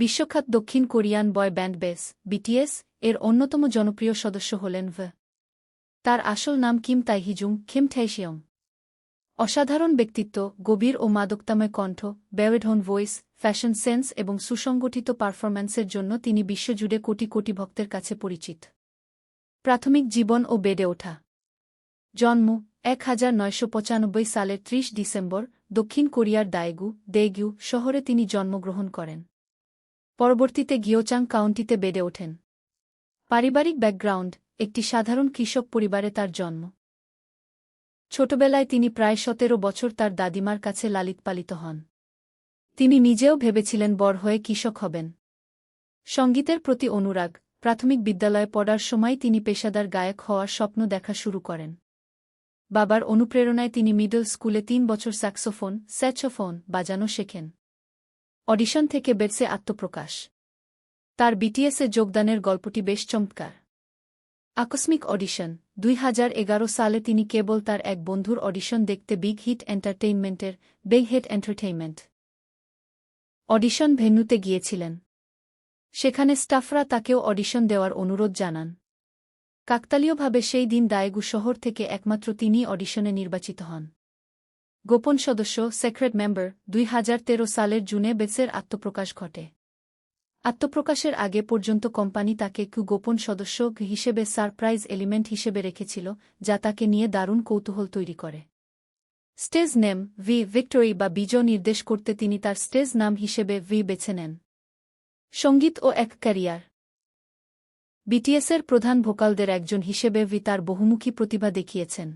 বিশ্বখ্যাত দক্ষিণ কোরিয়ান বয় band BTS এর অন্যতম জনপ্রিয় সদস্য হলেন তার আসল নাম কিম তাইহিজুং কিম ঠাইশিয়ং। অসাধারণ ব্যক্তিত্ব, গভীর ও মাদকতাময় কণ্ঠ, ব্যারেডহন ভয়েস, ফ্যাশন সেন্স এবং সুসংগঠিত পারফরম্যান্সের জন্য তিনি বিশ্বজুড়ে কোটি কোটি ভক্তের কাছে পরিচিত। প্রাথমিক জীবন ও বেড়ে ওঠা। জন্ম 1995 সালের 30 ডিসেম্বর দক্ষিণ কোরিয়ার দেগিউ শহরে তিনি জন্মগ্রহণ করেন। পরবর্তীতে গিয়োচাং কাউন্টিতে বেড়ে ওঠেন। পারিবারিক ব্যাকগ্রাউন্ড: একটি সাধারণ কৃষক পরিবারে তার জন্ম। ছোটবেলায় তিনি প্রায় 17 বছর তার দাদিমার কাছে লালিতপালিত হন। তিনি নিজেও ভেবেছিলেন বড় হয়ে কৃষক হবেন। সঙ্গীতের প্রতি অনুরাগ: প্রাথমিক বিদ্যালয়ে পড়ার সময় তিনি পেশাদার গায়ক হওয়ার স্বপ্ন দেখা শুরু করেন। বাবার অনুপ্রেরণায় তিনি মিডল স্কুলে 3 বছর স্যাক্সোফোন বাজানো শেখেন। অডিশন থেকে বেরসে আত্মপ্রকাশ। তার বিটিএসে যোগদানের গল্পটি বেশ চমৎকার। আকস্মিক অডিশন: 2011 সালে তিনি কেবল তার এক বন্ধুর অডিশন দেখতে বিগ হিট এন্টারটেইনমেন্ট অডিশন ভেন্যুতে গিয়েছিলেন। সেখানে স্টাফরা তাকেও অডিশন দেওয়ার অনুরোধ জানান। কাকতালীয়ভাবে সেই দিন দায়েগু শহর থেকে একমাত্র তিনিই অডিশনে নির্বাচিত হন। গোপন সদস্য সিক্রেট মেম্বার: 2013 সালের জুনে বেসের আত্মপ্রকাশ ঘটে। আত্মপ্রকাশের আগে পর্যন্ত কোম্পানি তাকে গোপন সদস্য হিসেবে সারপ্রাইজ এলিমেন্ট হিসেবে রেখেছিল, যা তাকে নিয়ে দারুণ কৌতূহল তৈরি করে। স্টেজ নেম: ভিক্টরি বা বিজয় নির্দেশ করতে তিনি তার স্টেজ নাম হিসেবে বেছে নেন। সঙ্গীত ও এক ক্যারিয়ার: বিটিএসের প্রধান ভোকালদের একজন হিসেবে তার বহুমুখী প্রতিভা দেখিয়েছেন।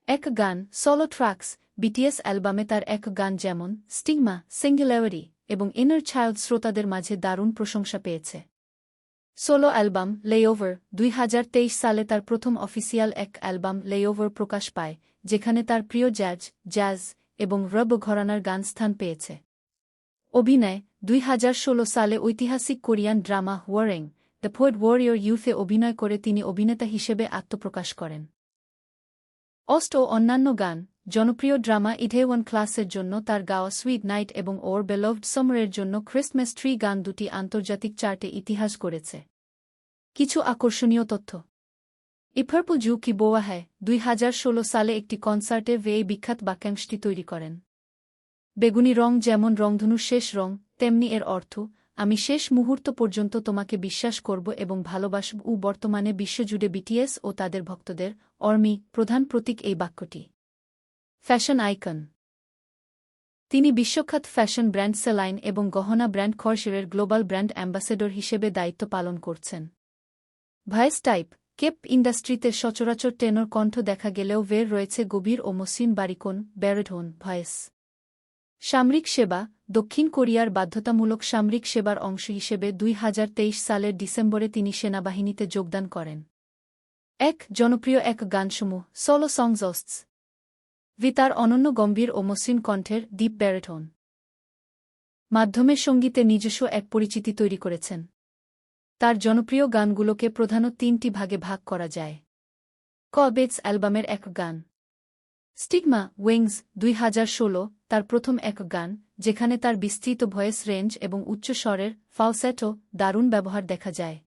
এক গান, সোলো ট্র্যাকস: বিটিএস অ্যালবামে তার এক গান যেমন স্টিগমা, সিঙ্গুলারিটি এবং ইনার চাইল্ড শ্রোতাদের মাঝে দারুণ প্রশংসা পেয়েছে। সোলো অ্যালবাম লেওভার: 2023 সালে তার প্রথম অফিসিয়াল এক অ্যালবাম লেওভার প্রকাশ পায়, যেখানে তার প্রিয় জ্যাজ এবং রব ঘরানার গান স্থান পেয়েছে। অভিনয়: 2016 সালে ঐতিহাসিক Korean drama Hwarang the poet warrior ইউথে অভিনয় করে তিনি অভিনেতা হিসেবে আত্মপ্রকাশ করেন। অস্ট ও অন্যান্য গান: জনপ্রিয় ড্রামা ইথেওয়ান ক্লাসের জন্য তার গাওয়া সুইট নাইট এবং ওর বেলভড সামারের জন্য ক্রিসমাস ট্রি গান দুটি আন্তর্জাতিক চার্টে ইতিহাস গড়েছে। কিছু আকর্ষণীয় তথ্য: ইপার্পল জু কি বোয়া হ্যায় 2016 সালে একটি কনসার্টে এই বিখ্যাত বাক্যাংশটি তৈরি করেন। বেগুনি রং যেমন রংধনুর শেষ রং, তেমনি এর অর্থ, আমি শেষ মুহূর্ত পর্যন্ত তোমাকে বিশ্বাস করব এবং ভালোবাসব। বর্তমানে বিশ্বজুড়ে বিটিএস ও তাদের ভক্তদের প্রধান প্রতীক এই বাক্যটি। ফ্যাশন আইকন: তিনি বিশ্বখ্যাত ফ্যাশন ব্র্যান্ড সেলাইন এবং গহনা ব্র্যান্ড খরশেরের গ্লোবাল ব্র্যান্ড অ্যাম্বাসেডর হিসেবে দায়িত্ব পালন করছেন। ভয়েস টাইপ: কেপ ইন্ডাস্ট্রিতে সচরাচর টেনর কণ্ঠ দেখা গেলেও রয়েছে গভীর ও মসৃণ বারিকোন ব্যারিটোন ভয়েস। সামরিক সেবা: দক্ষিণ কোরিয়ার বাধ্যতামূলক সামরিক সেবার অংশ হিসেবে 2023 সালের ডিসেম্বরে তিনি সেনাবাহিনীতে যোগদান করেন। জনপ্রিয় এক গানসমূহ সোলো সংস: তার অনন্য গম্ভীর ও মসৃণ কণ্ঠের ডিপ ব্যারিটোন মাধ্যমে সঙ্গীতে নিজস্ব এক পরিচিতি তৈরি করেছেন। তার জনপ্রিয় গানগুলোকে প্রধানত 3টি ভাগে ভাগ করা যায়। বেটস অ্যালবামের এক গান। স্টিগমা উইংস 2016 তার প্রথম এক গান, যেখানে তার বিস্তৃত ভয়েস রেঞ্জ এবং উচ্চ স্বরের ফালসেটো দারুণ ব্যবহার দেখা যায়।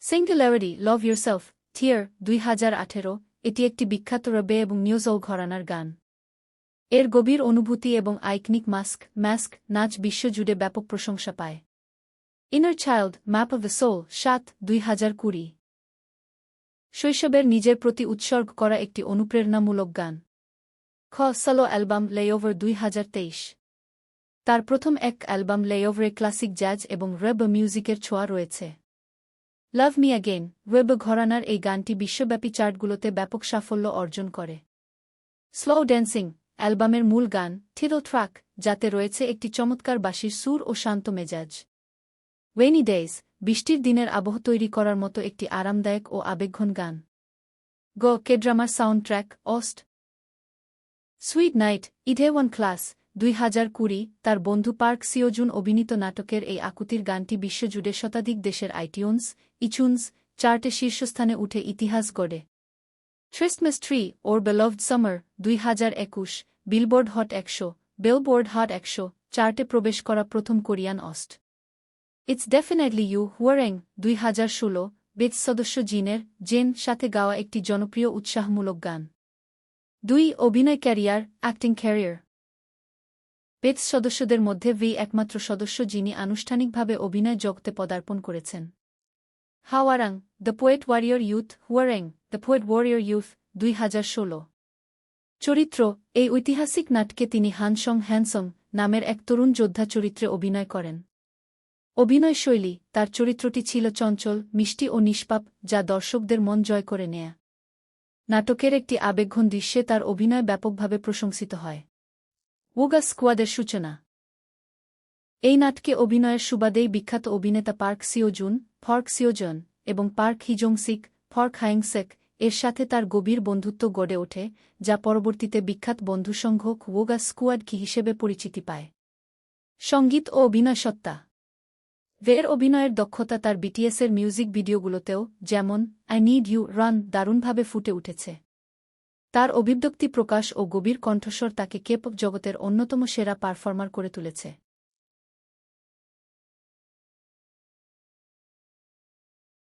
সিঙ্গুলারিটি লাভ ইয়োরসেলফ টিয়ার 2018 এটি একটি বিখ্যাত রবে এবং নিউজল ঘরানার গান। এর গভীর অনুভূতি এবং আইকনিক মাস্ক নাচ বিশ্বজুড়ে ব্যাপক প্রশংসা পায়। Inner child map of the soul 2020 শৈশবের নিজের প্রতি উৎসর্গ করা একটি অনুপ্রেরণামূলক গান। সোলো অ্যালবাম লেওভার 2023 তার প্রথম এক অ্যালবাম লেওভারে ক্লাসিক জ্যাজ এবং রব মিউজিকের ছোঁয়া রয়েছে। লাভ মি অ্যাগেইন ঘরানার এই গানটি বিশ্বব্যাপী চার্টগুলোতে ব্যাপক সাফল্য অর্জন করে। স্লো ড্যান্সিং অ্যালবামের মূল গান টাইটেল ট্র্যাক, যাতে রয়েছে একটি চমৎকার বাঁশির সুর ও শান্ত মেজাজ। রেইনি ডেজ বৃষ্টির দিনের আবহ তৈরি করার মতো একটি আরামদায়ক ও আবেগঘন গান। কে-ড্রামার sound track OST. Sweet night Itaewon class 2020 তার বন্ধু পার্ক সিওজুন অভিনীত নাটকের এই আকুতির গানটি বিশ্বজুড়ে শতাধিক দেশের ইচুনস চার্টে শীর্ষস্থানে উঠে ইতিহাস গড়ে। Christmas tree our beloved summer 2021 Billboard hot 100 চার্টে প্রবেশ করা প্রথম Korean OST. It's definitely you Hwarang 2016 বেথ সদস্য জেন সাথে গাওয়া একটি জনপ্রিয় উৎসাহমূলক গান। 2 অভিনয় ক্যারিয়ার, অ্যাক্টিং ক্যারিয়ার। বেথ সদস্যদের মধ্যে একমাত্র সদস্য যিনি আনুষ্ঠানিকভাবে অভিনয় জগতে পদার্পণ করেছেন। Hwarang, the poet warrior youth, Hwarang, the poet warrior youth, 2016। চরিত্র, এই ঐতিহাসিক নাটকে তিনি হানসং হ্যানসং নামের এক তরুণ যোদ্ধা চরিত্রে অভিনয় করেন। অভিনয়শৈলী, তার চরিত্রটি ছিল চঞ্চল, মিষ্টি ও নিষ্পাপ, যা দর্শকদের মন জয় করে নেয়। নাটকের একটি আবেগঘন দৃশ্যে তার অভিনয় ব্যাপকভাবে প্রশংসিত হয়। ওগা স্কোয়াডের সূচনা। এই নাটকে অভিনয়ের সুবাদেই বিখ্যাত অভিনেতা পার্ক সিওজুন, ফর্ক সিওজন এবং পার্ক হিজোংসিক, ফর্ক হাইংসেক এর সাথে তার গভীর বন্ধুত্ব গড়ে ওঠে, যা পরবর্তীতে বিখ্যাত বন্ধুসংঘ ওগা স্কোয়াড কি হিসেবে পরিচিতি পায়। সঙ্গীত ও অভিনয়সত্তা। ভের অভিনয়ের দক্ষতা তার বিটিএসের মিউজিক ভিডিওগুলোতেও, যেমন আই নিড ইউ রান, দারুণভাবে ফুটে উঠেছে। তার অভিব্যক্তি প্রকাশ ও গভীর কণ্ঠস্বর তাকে কেপপ জগতের অন্যতম সেরা পারফর্মার করে তুলেছে।